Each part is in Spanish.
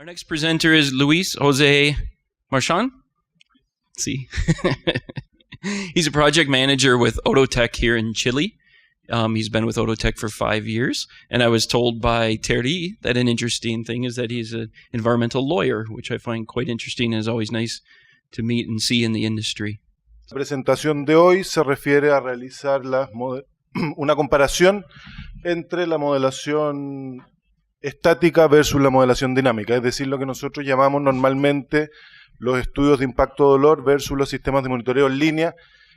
Our next presenter is Luis Jose Marchand. See, he's a project manager with Autotech here in Chile. He's been with Autotech for 5 years, and I was told by Terry that an interesting thing is that he's an environmental lawyer, which I find quite interesting and is always nice to meet and see in the industry. La presentación de hoy se refiere a realizar una comparación entre la modelación estática versus la modelación dinámica, es decir, lo que nosotros llamamos normalmente los estudios de impacto dolor versus los sistemas de monitoreo en línea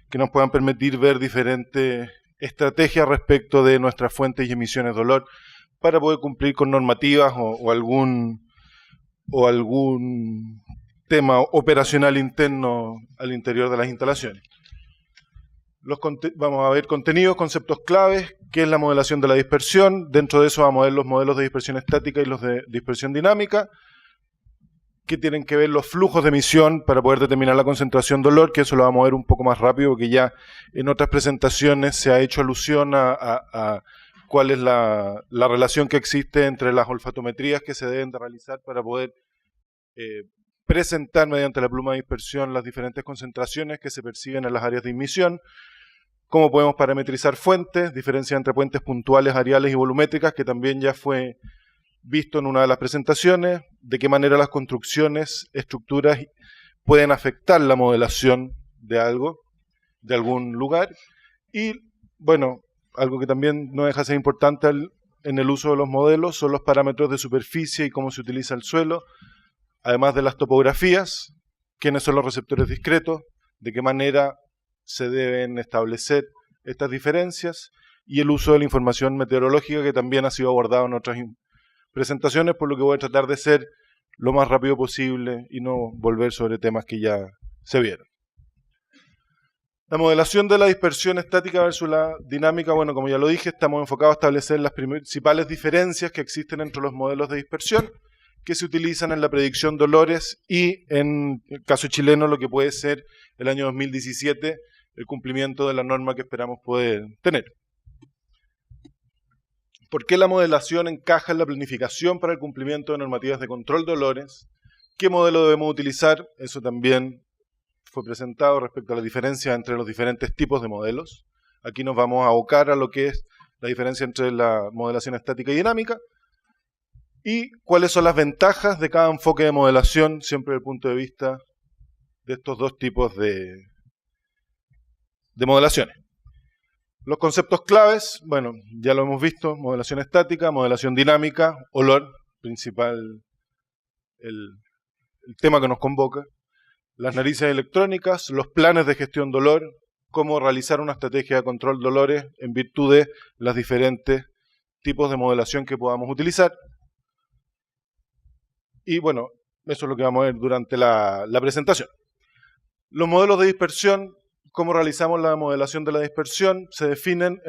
que nos puedan permitir ver diferentes estrategias respecto de nuestras fuentes y emisiones de dolor para poder cumplir con normativas o algún tema operacional interno al interior de las instalaciones. Vamos a ver contenidos, conceptos claves, qué es la modelación de la dispersión. Dentro de eso vamos a ver los modelos de dispersión estática y los de dispersión dinámica, que tienen que ver los flujos de emisión para poder determinar la concentración de dolor, que eso lo vamos a ver un poco más rápido, porque ya en otras presentaciones se ha hecho alusión a cuál es la relación que existe entre las olfatometrías que se deben de realizar para poder presentar mediante la pluma de dispersión las diferentes concentraciones que se perciben en las áreas de emisión, cómo podemos parametrizar fuentes, diferencia entre fuentes puntuales, areales y volumétricas, que también ya fue visto en una de las presentaciones, de qué manera las construcciones, estructuras pueden afectar la modelación de algo, de algún lugar, y bueno, algo que también no deja de ser importante en el uso de los modelos son los parámetros de superficie y cómo se utiliza el suelo, además de las topografías, quiénes son los receptores discretos, de qué manera se deben establecer estas diferencias, y el uso de la información meteorológica, que también ha sido abordado en otras presentaciones, por lo que voy a tratar de ser lo más rápido posible y no volver sobre temas que ya se vieron. La modelación de la dispersión estática versus la dinámica, bueno, como ya lo dije, estamos enfocados a establecer las principales diferencias que existen entre los modelos de dispersión, que se utilizan en la predicción de dolores y, en el caso chileno, lo que puede ser el año 2017, el cumplimiento de la norma que esperamos poder tener. ¿Por qué la modelación encaja en la planificación para el cumplimiento de normativas de control de dolores? ¿Qué modelo debemos utilizar? Eso también fue presentado respecto a la diferencia entre los diferentes tipos de modelos. Aquí nos vamos a abocar a lo que es la diferencia entre la modelación estática y dinámica, y cuáles son las ventajas de cada enfoque de modelación, siempre desde el punto de vista de estos dos tipos de modelaciones. Los conceptos claves, bueno, ya lo hemos visto: modelación estática, modelación dinámica, olor, principal, el tema que nos convoca, las narices electrónicas, los planes de gestión dolor, cómo realizar una estrategia de control de dolores en virtud de los diferentes tipos de modelación que podamos utilizar. Y bueno, eso es lo que vamos a ver durante la presentación. Los modelos de dispersión, cómo realizamos la modelación de la dispersión, se definen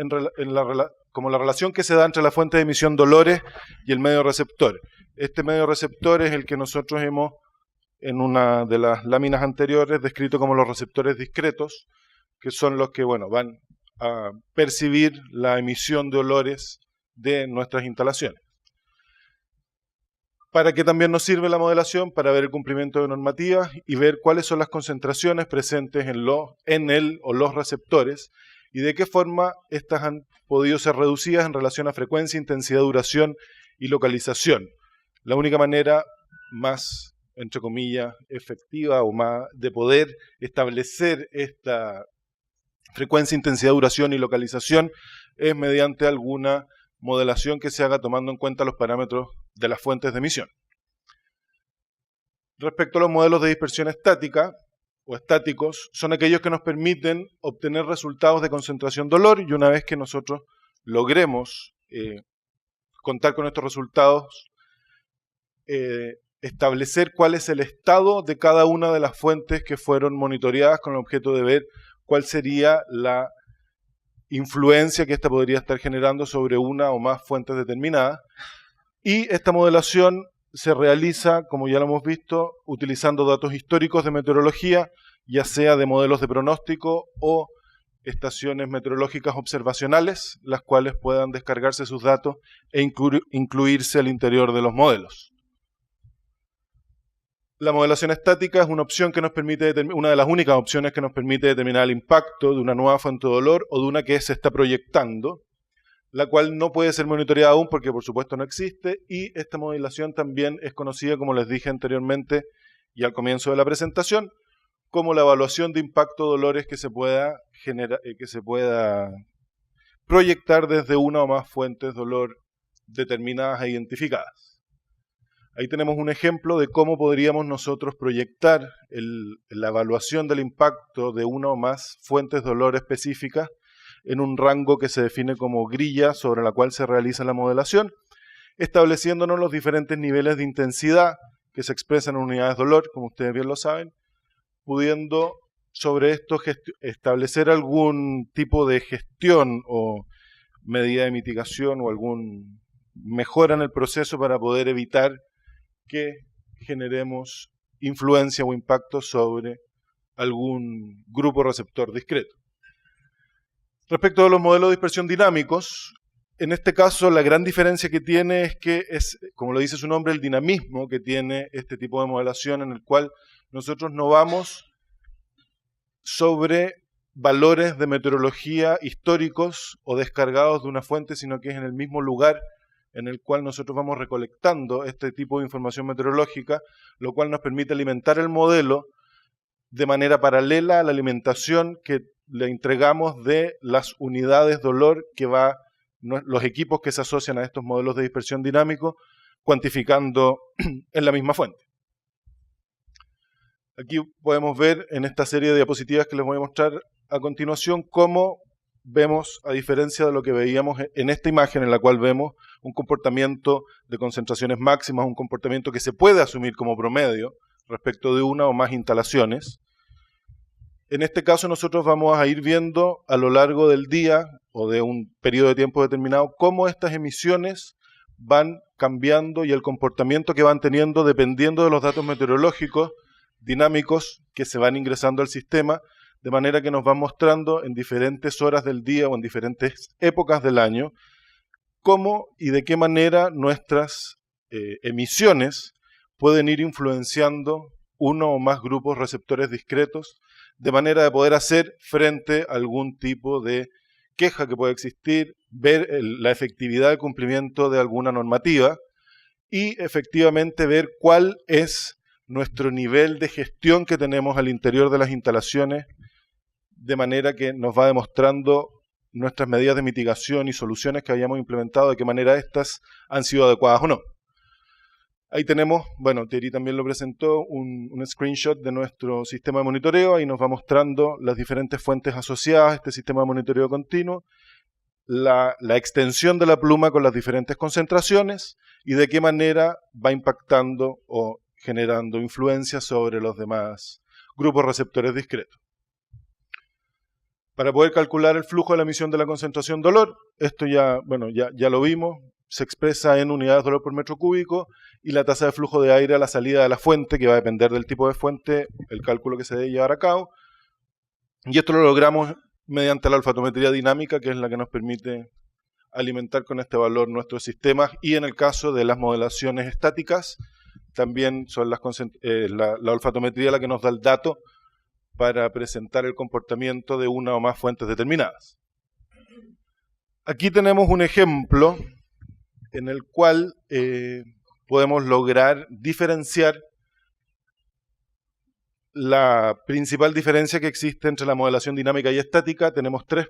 como la relación que se da entre la fuente de emisión dolores y el medio receptor. Este medio receptor es el que nosotros hemos, en una de las láminas anteriores, descrito como los receptores discretos, que son los que, bueno, van a percibir la emisión de olores de nuestras instalaciones. ¿Para qué también nos sirve la modelación? Para ver el cumplimiento de normativas y ver cuáles son las concentraciones presentes en los receptores y de qué forma estas han podido ser reducidas en relación a frecuencia, intensidad, duración y localización. La única manera más, entre comillas, efectiva o más de poder establecer esta frecuencia, intensidad, duración y localización es mediante alguna modelación que se haga tomando en cuenta los parámetros de las fuentes de emisión. Respecto a los modelos de dispersión estática o estáticos, son aquellos que nos permiten obtener resultados de concentración dolor, y una vez que nosotros logremos contar con estos resultados, establecer cuál es el estado de cada una de las fuentes que fueron monitoreadas con el objeto de ver cuál sería la influencia que ésta podría estar generando sobre una o más fuentes determinadas. Y esta modelación se realiza, como ya lo hemos visto, utilizando datos históricos de meteorología, ya sea de modelos de pronóstico o estaciones meteorológicas observacionales, las cuales puedan descargarse sus datos e incluirse al interior de los modelos. La modelación estática es una opción que nos permite una de las únicas opciones que nos permite determinar el impacto de una nueva fuente de dolor o de una que se está proyectando, la cual no puede ser monitoreada aún porque por supuesto no existe, y esta modelación también es conocida, como les dije anteriormente y al comienzo de la presentación, como la evaluación de impacto de dolores que se pueda proyectar desde una o más fuentes de dolor determinadas e identificadas. Ahí tenemos un ejemplo de cómo podríamos nosotros proyectar la evaluación del impacto de una o más fuentes de dolor específicas en un rango que se define como grilla sobre la cual se realiza la modelación, estableciéndonos los diferentes niveles de intensidad que se expresan en unidades de dolor, como ustedes bien lo saben, pudiendo sobre esto establecer algún tipo de gestión o medida de mitigación o algún mejora en el proceso para poder evitar que generemos influencia o impacto sobre algún grupo receptor discreto. Respecto a los modelos de dispersión dinámicos, en este caso la gran diferencia que tiene es que es, como lo dice su nombre, el dinamismo que tiene este tipo de modelación, en el cual nosotros no vamos sobre valores de meteorología históricos o descargados de una fuente, sino que es en el mismo lugar en el cual nosotros vamos recolectando este tipo de información meteorológica, lo cual nos permite alimentar el modelo de manera paralela a la alimentación que le entregamos de las unidades de dolor que los equipos que se asocian a estos modelos de dispersión dinámico, cuantificando en la misma fuente. Aquí podemos ver en esta serie de diapositivas que les voy a mostrar a continuación cómo vemos, a diferencia de lo que veíamos en esta imagen en la cual vemos un comportamiento de concentraciones máximas, un comportamiento que se puede asumir como promedio respecto de una o más instalaciones. En este caso nosotros vamos a ir viendo a lo largo del día o de un periodo de tiempo determinado cómo estas emisiones van cambiando y el comportamiento que van teniendo dependiendo de los datos meteorológicos dinámicos que se van ingresando al sistema, de manera que nos van mostrando en diferentes horas del día o en diferentes épocas del año cómo y de qué manera nuestras emisiones pueden ir influenciando uno o más grupos receptores discretos, de manera de poder hacer frente a algún tipo de queja que pueda existir, ver la efectividad del cumplimiento de alguna normativa y efectivamente ver cuál es nuestro nivel de gestión que tenemos al interior de las instalaciones, de manera que nos va demostrando nuestras medidas de mitigación y soluciones que hayamos implementado, de qué manera estas han sido adecuadas o no. Ahí tenemos, bueno, Thierry también lo presentó, un screenshot de nuestro sistema de monitoreo. Ahí nos va mostrando las diferentes fuentes asociadas a este sistema de monitoreo continuo, la extensión de la pluma con las diferentes concentraciones y de qué manera va impactando o generando influencia sobre los demás grupos receptores discretos. Para poder calcular el flujo de la emisión de la concentración dolor, esto ya lo vimos, se expresa en unidades de dolor por metro cúbico y la tasa de flujo de aire a la salida de la fuente, que va a depender del tipo de fuente, el cálculo que se debe llevar a cabo. Y esto lo logramos mediante la olfatometría dinámica, que es la que nos permite alimentar con este valor nuestros sistemas, y en el caso de las modelaciones estáticas, también son la olfatometría la que nos da el dato para presentar el comportamiento de una o más fuentes determinadas. Aquí tenemos un ejemplo en el cual podemos lograr diferenciar la principal diferencia que existe entre la modelación dinámica y estática. Tenemos 3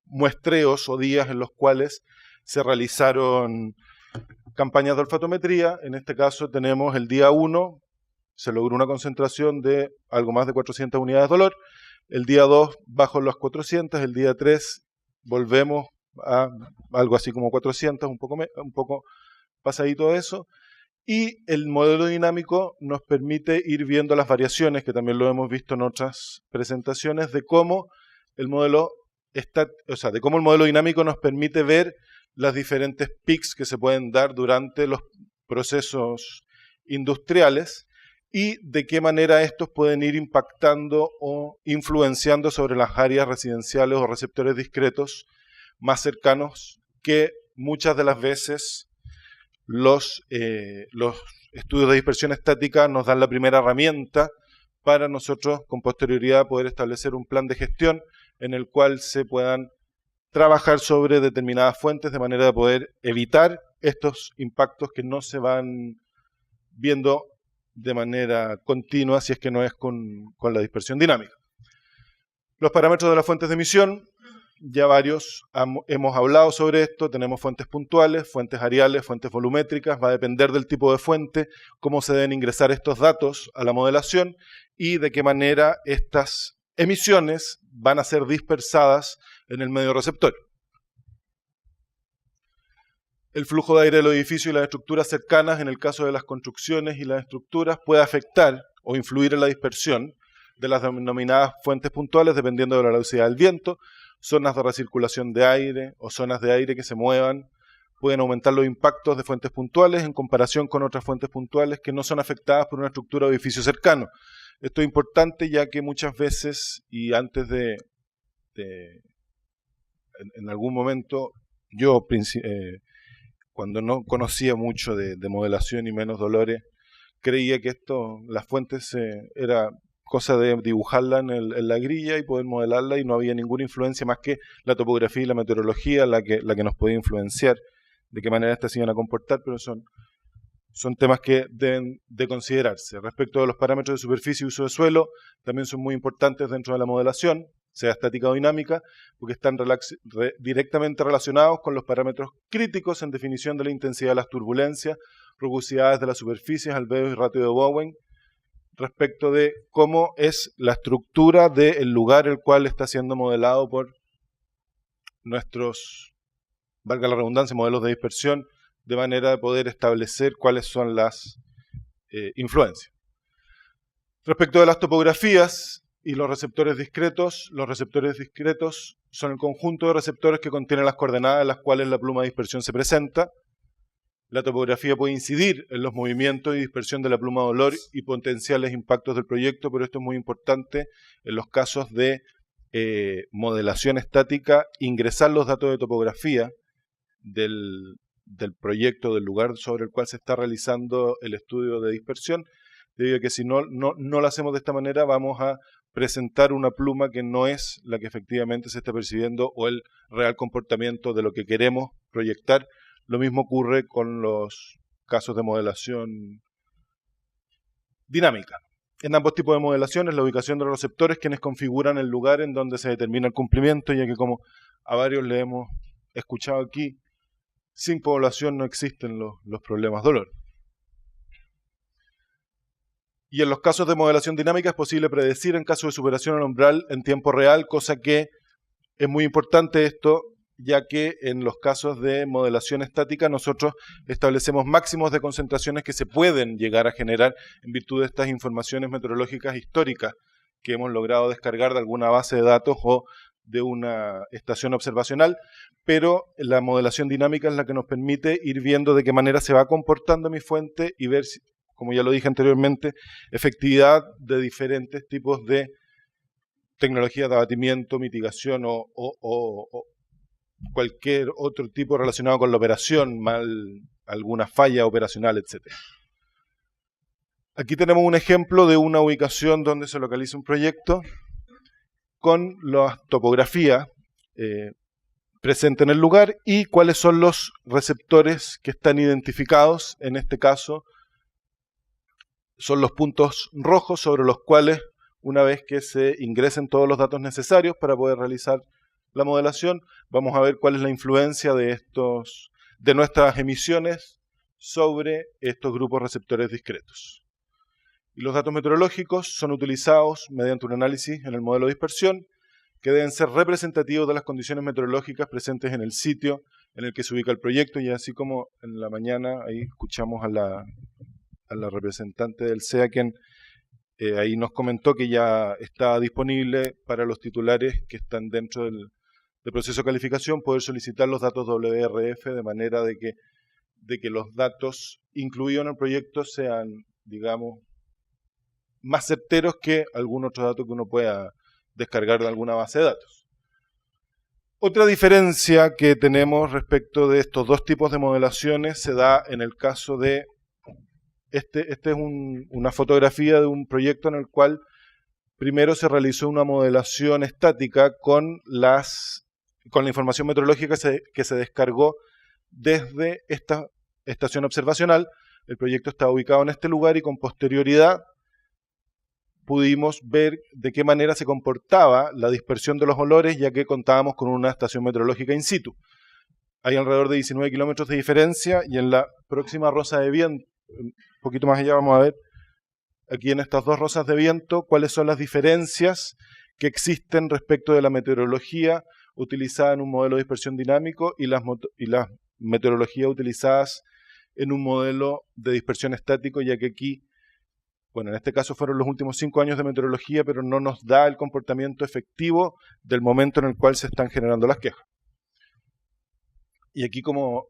muestreos o días en los cuales se realizaron campañas de olfatometría. En este caso tenemos el día 1, se logró una concentración de algo más de 400 unidades de dolor. El día 2 bajo las 400, el día 3 volvemos a algo así como 400, un poco pasadito de eso. Y el modelo dinámico nos permite ir viendo las variaciones, que también lo hemos visto en otras presentaciones, de cómo el modelo dinámico nos permite ver las diferentes peaks que se pueden dar durante los procesos industriales y de qué manera estos pueden ir impactando o influenciando sobre las áreas residenciales o receptores discretos más cercanos, que muchas de las veces los estudios de dispersión estática nos dan la primera herramienta para nosotros con posterioridad poder establecer un plan de gestión en el cual se puedan trabajar sobre determinadas fuentes de manera de poder evitar estos impactos que no se van viendo de manera continua si es que no es con la dispersión dinámica. Los parámetros de las fuentes de emisión, ya varios hemos hablado sobre esto, tenemos fuentes puntuales, fuentes areales, fuentes volumétricas, va a depender del tipo de fuente, cómo se deben ingresar estos datos a la modelación y de qué manera estas emisiones van a ser dispersadas en el medio receptor. El flujo de aire de los edificios y las estructuras cercanas, en el caso de las construcciones y las estructuras, puede afectar o influir en la dispersión de las denominadas fuentes puntuales dependiendo de la velocidad del viento. Zonas de recirculación de aire o zonas de aire que se muevan pueden aumentar los impactos de fuentes puntuales en comparación con otras fuentes puntuales que no son afectadas por una estructura o edificio cercano. Esto es importante ya que muchas veces, y antes en algún momento, yo cuando no conocía mucho de modelación y menos dolores, creía que las fuentes era cosa de dibujarla en la grilla y poder modelarla y no había ninguna influencia más que la topografía y la meteorología la que nos podía influenciar de qué manera estas se iban a comportar, pero son temas que deben de considerarse. Respecto de los parámetros de superficie y uso de suelo, también son muy importantes dentro de la modelación, sea estática o dinámica, porque están directamente relacionados con los parámetros críticos en definición de la intensidad de las turbulencias, rugosidades de las superficies, albedo y ratio de Bowen, respecto de cómo es la estructura del lugar el cual está siendo modelado por nuestros, valga la redundancia, modelos de dispersión, de manera de poder establecer cuáles son las influencias. Respecto de las topografías y los receptores discretos son el conjunto de receptores que contienen las coordenadas en las cuales la pluma de dispersión se presenta. La topografía puede incidir en los movimientos y dispersión de la pluma de dolor y potenciales impactos del proyecto, pero esto es muy importante en los casos de modelación estática, ingresar los datos de topografía del proyecto, del lugar sobre el cual se está realizando el estudio de dispersión, debido a que si no lo hacemos de esta manera vamos a presentar una pluma que no es la que efectivamente se está percibiendo o el real comportamiento de lo que queremos proyectar. Lo mismo ocurre con los casos de modelación dinámica. En ambos tipos de modelaciones, la ubicación de los receptores quienes configuran el lugar en donde se determina el cumplimiento, ya que como a varios le hemos escuchado aquí, sin población no existen los problemas de dolor. Y en los casos de modelación dinámica es posible predecir en caso de superación al umbral en tiempo real, cosa que es muy importante esto, ya que en los casos de modelación estática nosotros establecemos máximos de concentraciones que se pueden llegar a generar en virtud de estas informaciones meteorológicas históricas que hemos logrado descargar de alguna base de datos o de una estación observacional, pero la modelación dinámica es la que nos permite ir viendo de qué manera se va comportando mi fuente y ver, como ya lo dije anteriormente, efectividad de diferentes tipos de tecnologías de abatimiento, mitigación o cualquier otro tipo relacionado con la operación, alguna falla operacional, etc. Aquí tenemos un ejemplo de una ubicación donde se localiza un proyecto con la topografía presente en el lugar y cuáles son los receptores que están identificados. En este caso son los puntos rojos sobre los cuales, una vez que se ingresen todos los datos necesarios para poder realizar la modelación, vamos a ver cuál es la influencia de nuestras emisiones sobre estos grupos receptores discretos. Y los datos meteorológicos son utilizados mediante un análisis en el modelo de dispersión que deben ser representativos de las condiciones meteorológicas presentes en el sitio en el que se ubica el proyecto, y así como en la mañana ahí escuchamos a la representante del SEA, quien ahí nos comentó que ya está disponible para los titulares que están dentro del proceso de calificación poder solicitar los datos WRF de manera de que los datos incluidos en el proyecto sean, digamos, más certeros que algún otro dato que uno pueda descargar de alguna base de datos. Otra diferencia que tenemos respecto de estos dos tipos de modelaciones se da en el caso de, este es una fotografía de un proyecto en el cual primero se realizó una modelación estática con la información meteorológica que se descargó desde esta estación observacional. El proyecto estaba ubicado en este lugar y con posterioridad pudimos ver de qué manera se comportaba la dispersión de los olores, ya que contábamos con una estación meteorológica in situ. Hay alrededor de 19 kilómetros de diferencia y en la próxima rosa de viento, un poquito más allá vamos a ver, aquí en estas dos rosas de viento, cuáles son las diferencias que existen respecto de la meteorología utilizada en un modelo de dispersión dinámico y las meteorologías utilizadas en un modelo de dispersión estático, ya que aquí, bueno, en este caso fueron los últimos 5 años de meteorología, pero no nos da el comportamiento efectivo del momento en el cual se están generando las quejas. Y aquí, como,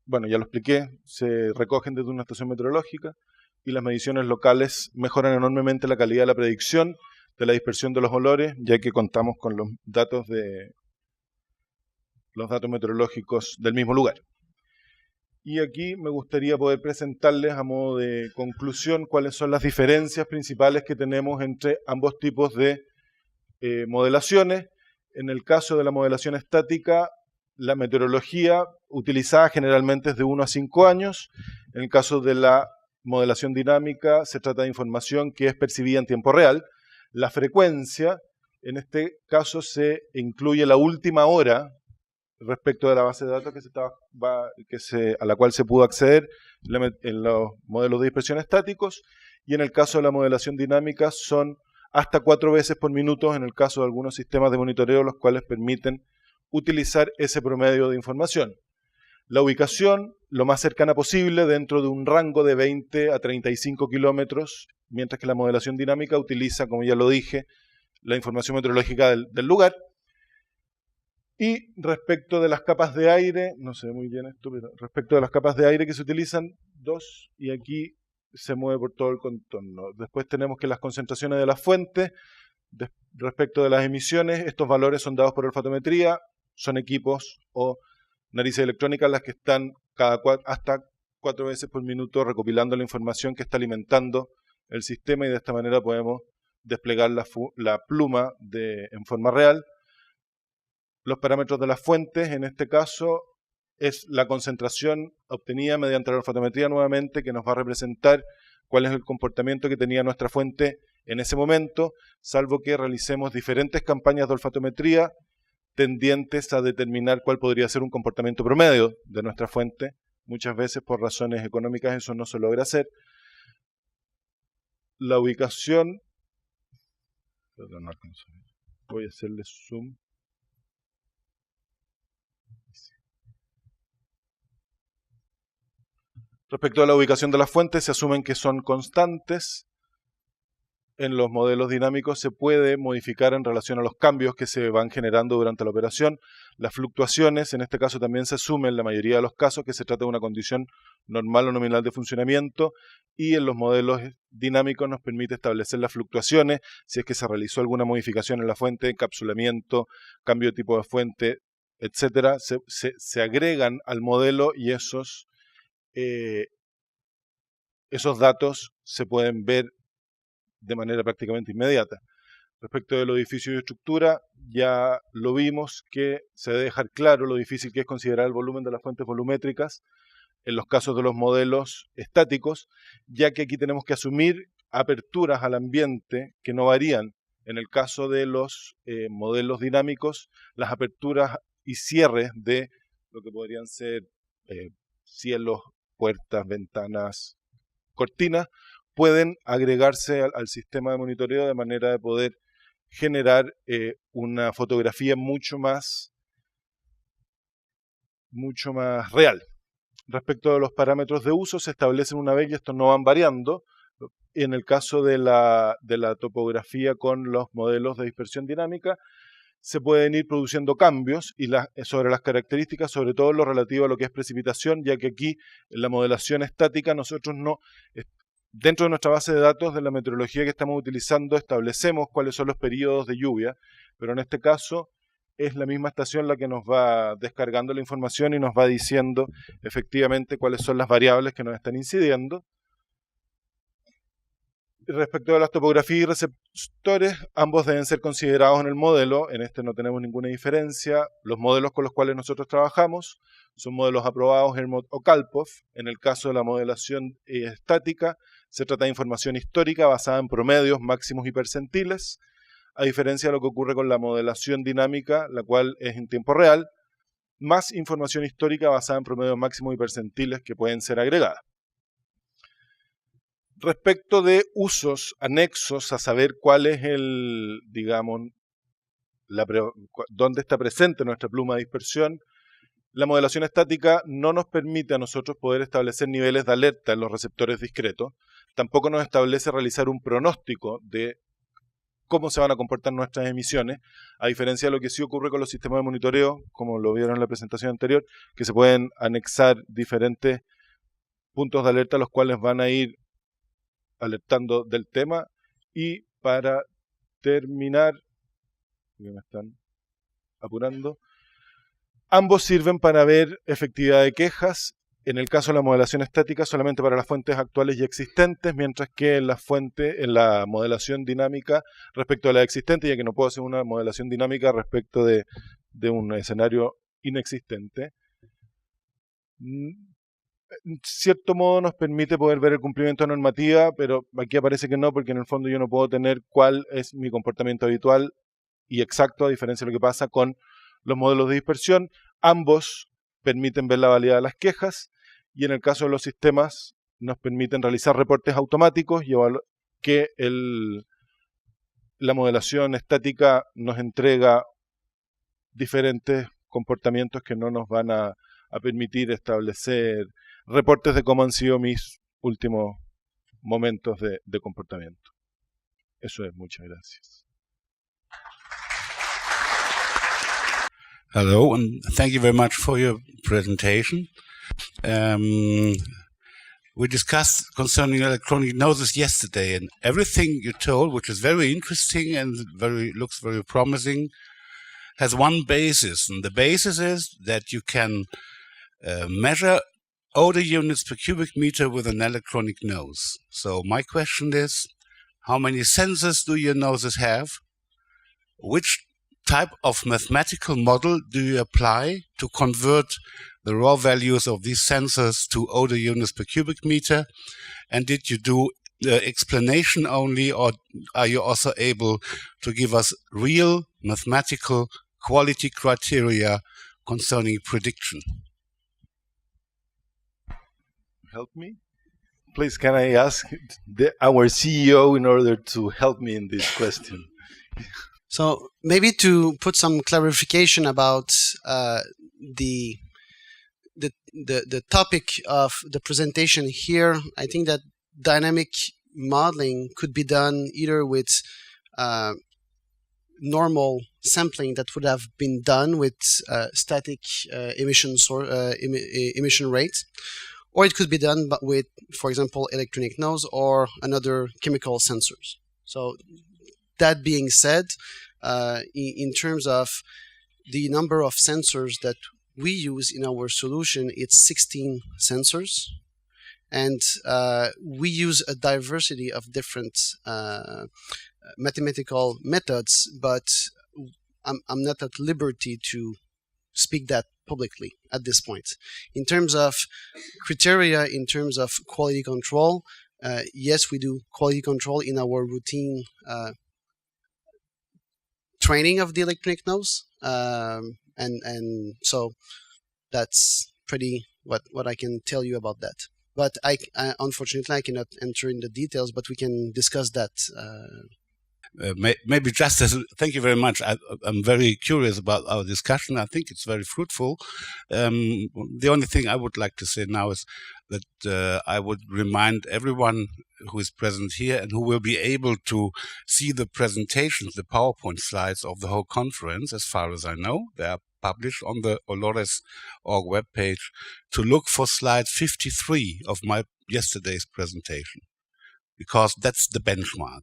bueno, ya lo expliqué, se recogen desde una estación meteorológica y las mediciones locales mejoran enormemente la calidad de la predicción de la dispersión de los olores, ya que contamos con los datos meteorológicos del mismo lugar. Y aquí me gustaría poder presentarles a modo de conclusión cuáles son las diferencias principales que tenemos entre ambos tipos de modelaciones. En el caso de la modelación estática, la meteorología utilizada generalmente es de 1 a 5 años. En el caso de la modelación dinámica, se trata de información que es percibida en tiempo real. La frecuencia, en este caso, se incluye la última hora respecto de la base de datos a la cual se pudo acceder en los modelos de dispersión estáticos, y en el caso de la modelación dinámica son hasta 4 veces por minuto en el caso de algunos sistemas de monitoreo, los cuales permiten utilizar ese promedio de información. La ubicación, lo más cercana posible, dentro de un rango de 20 a 35 kilómetros, mientras que la modelación dinámica utiliza, como ya lo dije, la información meteorológica del lugar. Y respecto de las capas de aire, no se ve muy bien esto, pero respecto de las capas de aire que se utilizan, 2, y aquí se mueve por todo el contorno. Después tenemos que las concentraciones de las fuentes, respecto de las emisiones, estos valores son dados por olfatometría, son equipos o narices electrónicas las que están hasta 4 veces por minuto recopilando la información que está alimentando el sistema, y de esta manera podemos desplegar la pluma en forma real. Los parámetros de las fuentes, en este caso, es la concentración obtenida mediante la olfatometría nuevamente, que nos va a representar cuál es el comportamiento que tenía nuestra fuente en ese momento, salvo que realicemos diferentes campañas de olfatometría tendientes a determinar cuál podría ser un comportamiento promedio de nuestra fuente. Muchas veces por razones económicas eso no se logra hacer. La ubicación, perdón, no alcanzo. Voy a hacerle zoom. Respecto a la ubicación de las fuentes, se asumen que son constantes. En los modelos dinámicos se puede modificar en relación a los cambios que se van generando durante la operación. Las fluctuaciones, en este caso también se asume en la mayoría de los casos que se trata de una condición normal o nominal de funcionamiento, y en los modelos dinámicos nos permite establecer las fluctuaciones si es que se realizó alguna modificación en la fuente, encapsulamiento, cambio de tipo de fuente, etcétera. Se agregan al modelo y esos datos se pueden ver de manera prácticamente inmediata. Respecto de los edificios y estructura, ya lo vimos que se debe dejar claro lo difícil que es considerar el volumen de las fuentes volumétricas en los casos de los modelos estáticos, ya que aquí tenemos que asumir aperturas al ambiente que no varían. En el caso de los modelos dinámicos, las aperturas y cierres de lo que podrían ser cielos, puertas, ventanas, cortinas, pueden agregarse al sistema de monitoreo de manera de poder generar una fotografía mucho más real. Respecto de los parámetros de uso, se establecen una vez y estos no van variando. En el caso de la topografía con los modelos de dispersión dinámica, se pueden ir produciendo cambios sobre las características, sobre todo lo relativo a lo que es precipitación, ya que aquí en la modelación estática nosotros dentro de nuestra base de datos de la meteorología que estamos utilizando establecemos cuáles son los periodos de lluvia, pero en este caso es la misma estación la que nos va descargando la información y nos va diciendo efectivamente cuáles son las variables que nos están incidiendo. Respecto a las topografías y receptores, ambos deben ser considerados en el modelo. En este no tenemos ninguna diferencia. Los modelos con los cuales nosotros trabajamos son modelos aprobados Hermod o Kalpoff. En el caso de la modelación estática, se trata de información histórica basada en promedios, máximos y percentiles, a diferencia de lo que ocurre con la modelación dinámica, la cual es en tiempo real, más información histórica basada en promedios máximos y percentiles que pueden ser agregadas. Respecto de usos anexos a saber cuál es el, digamos, dónde está presente nuestra pluma de dispersión, la modelación estática no nos permite a nosotros poder establecer niveles de alerta en los receptores discretos, tampoco nos establece realizar un pronóstico de cómo se van a comportar nuestras emisiones, a diferencia de lo que sí ocurre con los sistemas de monitoreo, como lo vieron en la presentación anterior, que se pueden anexar diferentes puntos de alerta, los cuales van a ir alertando del tema. Y para terminar, me están apurando, ambos sirven para ver efectividad de quejas. En el caso de la modelación estática, solamente para las fuentes actuales y existentes, mientras que en la modelación dinámica respecto a la existente, ya que no puedo hacer una modelación dinámica respecto de un escenario inexistente. En cierto modo nos permite poder ver el cumplimiento de normativa, pero aquí aparece que no, porque en el fondo yo no puedo tener cuál es mi comportamiento habitual y exacto, a diferencia de lo que pasa con los modelos de dispersión. Ambos permiten ver la validad de las quejas, y en el caso de los sistemas nos permiten realizar reportes automáticos y que la modelación estática nos entrega diferentes comportamientos que no nos van a permitir establecer reportes de cómo han sido mis últimos momentos de comportamiento. Eso es, muchas gracias. Hello, and thank you very much for your presentation. We discussed concerning electronic noses yesterday, and everything you told, which is very interesting and looks very promising, has one basis, and the basis is that you can measure odor units per cubic meter with an electronic nose. So my question is, how many sensors do your noses have? Which type of mathematical model do you apply to convert the raw values of these sensors to odor units per cubic meter? And did you do explanation only, or are you also able to give us real mathematical quality criteria concerning prediction? Help me? Please, can I ask our CEO in order to help me in this question? So maybe to put some clarification about the topic of the presentation here, I think that dynamic modeling could be done either with normal sampling that would have been done with static emission rates, or it could be done with, for example, electronic nose or another chemical sensors. So that being said, in terms of the number of sensors that we use in our solution, it's 16 sensors. And we use a diversity of different mathematical methods, but I'm not at liberty to speak that publicly at this point. In terms of criteria, in terms of quality control, yes, we do quality control in our routine training of the electronic nose, and so that's pretty what I can tell you about that. But unfortunately I cannot enter in the details, but we can discuss that. Maybe just as thank you very much. I'm very curious about our discussion. I think it's very fruitful. The only thing I would like to say now is that I would remind everyone who is present here and who will be able to see the presentations, the PowerPoint slides of the whole conference, as far as I know. They are published on the Olores.org webpage, to look for slide 53 of my yesterday's presentation, because that's the benchmark.